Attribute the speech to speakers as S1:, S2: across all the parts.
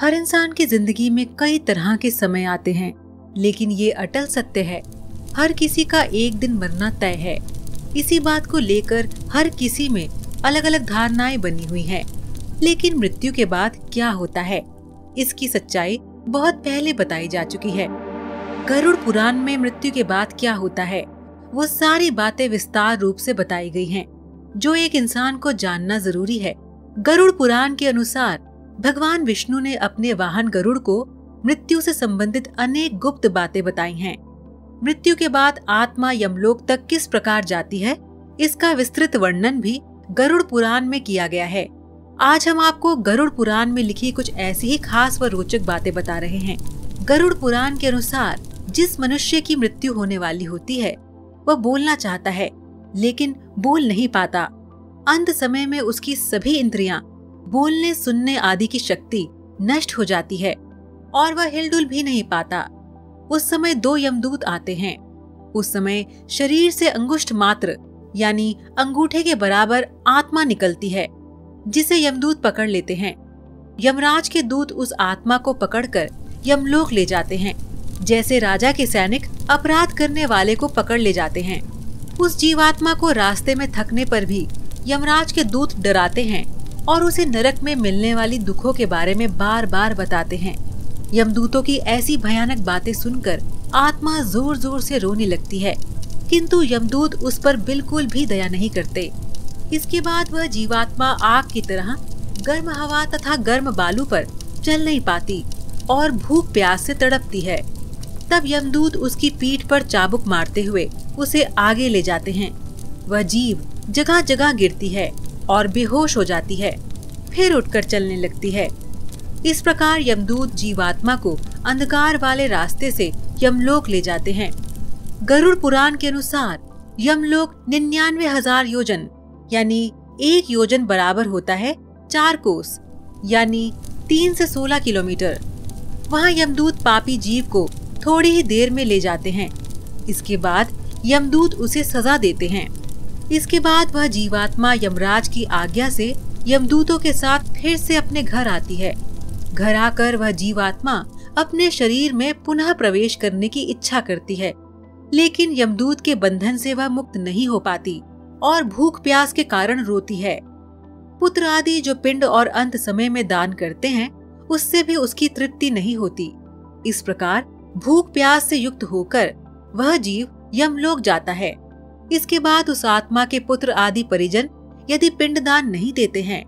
S1: हर इंसान की जिंदगी में कई तरह के समय आते हैं, लेकिन ये अटल सत्य है, हर किसी का एक दिन मरना तय है। इसी बात को लेकर हर किसी में अलग अलग धारणाएं बनी हुई हैं। लेकिन मृत्यु के बाद क्या होता है, इसकी सच्चाई बहुत पहले बताई जा चुकी है। गरुड़ पुराण में मृत्यु के बाद क्या होता है, वो सारी बातें विस्तार रूप से बताई गई हैं, जो एक इंसान को जानना जरूरी है। गरुड़ पुराण के अनुसार भगवान विष्णु ने अपने वाहन गरुड़ को मृत्यु से संबंधित अनेक गुप्त बातें बताई हैं। मृत्यु के बाद आत्मा यमलोक तक किस प्रकार जाती है, इसका विस्तृत वर्णन भी गरुड़ पुराण में किया गया है। आज हम आपको गरुड़ पुराण में लिखी कुछ ऐसी ही खास व रोचक बातें बता रहे हैं। गरुड़ पुराण के अनुसार जिस मनुष्य की मृत्यु होने वाली होती है, वह बोलना चाहता है लेकिन बोल नहीं पाता। अंत समय में उसकी सभी इंद्रियां, बोलने सुनने आदि की शक्ति नष्ट हो जाती है और वह हिलडुल भी नहीं पाता। उस समय 2 यमदूत आते हैं। उस समय शरीर से अंगुष्ठ मात्र यानी अंगूठे के बराबर आत्मा निकलती है, जिसे यमदूत पकड़ लेते हैं। यमराज के दूत उस आत्मा को पकड़कर यमलोक ले जाते हैं, जैसे राजा के सैनिक अपराध करने वाले को पकड़ ले जाते हैं। उस जीवात्मा को रास्ते में थकने पर भी यमराज के दूत डराते हैं और उसे नरक में मिलने वाली दुखों के बारे में बार बार बताते हैं। यमदूतों की ऐसी भयानक बातें सुनकर आत्मा जोर जोर से रोने लगती है, किंतु यमदूत उस पर बिल्कुल भी दया नहीं करते। इसके बाद वह जीवात्मा आग की तरह गर्म हवा तथा गर्म बालू पर चल नहीं पाती और भूख प्यास से तड़पती है। तब यमदूत उसकी पीठ पर चाबुक मारते हुए उसे आगे ले जाते हैं। वह जीव जगह जगह गिरती है और बेहोश हो जाती है, फिर उठकर चलने लगती है। इस प्रकार यमदूत जीवात्मा को अंधकार वाले रास्ते से यमलोक ले जाते हैं। गरुड़ पुराण के अनुसार यमलोक 99,000 योजन यानी 1 योजन बराबर होता है 4 कोस यानी 3 से 16 किलोमीटर। वहाँ यमदूत पापी जीव को थोड़ी ही देर में ले जाते हैं। इसके बाद यमदूत उसे सजा देते हैं। इसके बाद वह जीवात्मा यमराज की आज्ञा से यमदूतों के साथ फिर से अपने घर आती है। घर आकर वह जीवात्मा अपने शरीर में पुनः प्रवेश करने की इच्छा करती है, लेकिन यमदूत के बंधन से वह मुक्त नहीं हो पाती और भूख प्यास के कारण रोती है। पुत्र आदि जो पिंड और अंत समय में दान करते हैं, उससे भी उसकी तृप्ति नहीं होती। इस प्रकार भूख प्यास से युक्त होकर वह जीव यमलोक जाता है। इसके बाद उस आत्मा के पुत्र आदि परिजन यदि पिंडदान नहीं देते हैं,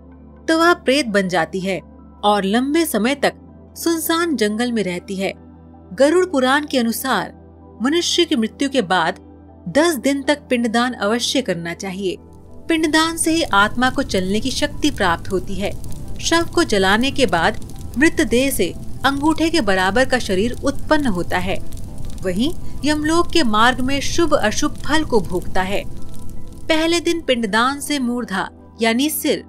S1: तो वह प्रेत बन जाती है और लंबे समय तक सुनसान जंगल में रहती है। गरुड़ पुराण के अनुसार मनुष्य की मृत्यु के बाद 10 दिन तक पिंडदान अवश्य करना चाहिए। पिंडदान से ही आत्मा को चलने की शक्ति प्राप्त होती है। शव को जलाने के बाद मृत देह से अंगूठे के बराबर का शरीर उत्पन्न होता है। वहीं यमलोक के मार्ग में शुभ अशुभ फल को भोगता है। पहले दिन पिंडदान से मूर्धा यानी सिर,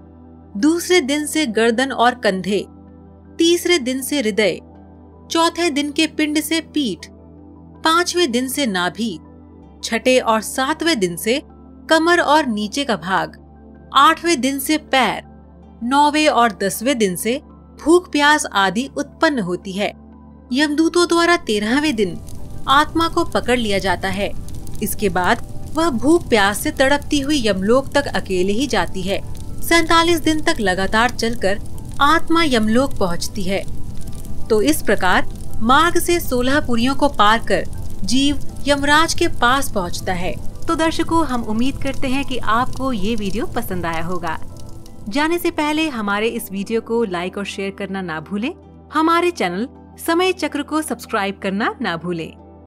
S1: दूसरे दिन से गर्दन और कंधे, तीसरे दिन से हृदय, चौथे दिन के पिंड से पीठ, 5वें दिन से नाभि, छठे और 7वें दिन से कमर और नीचे का भाग, 8वें दिन से पैर, 9वें और 10वें दिन से भूख प्यास आदि उत्पन्न होती है। यमदूतों द्वारा 13वें दिन आत्मा को पकड़ लिया जाता है। इसके बाद वह भूख प्यास से तड़पती हुई यमलोक तक अकेले ही जाती है। 47 दिन तक लगातार चलकर आत्मा यमलोक पहुंचती है। तो इस प्रकार मार्ग से 16 पुरियों को पार कर जीव यमराज के पास पहुंचता है। तो दर्शकों, हम उम्मीद करते हैं कि आपको ये वीडियो पसंद आया होगा। जाने से पहले हमारे इस वीडियो को लाइक और शेयर करना ना भूलें। हमारे चैनल समय चक्र को सब्सक्राइब करना ना भूलें।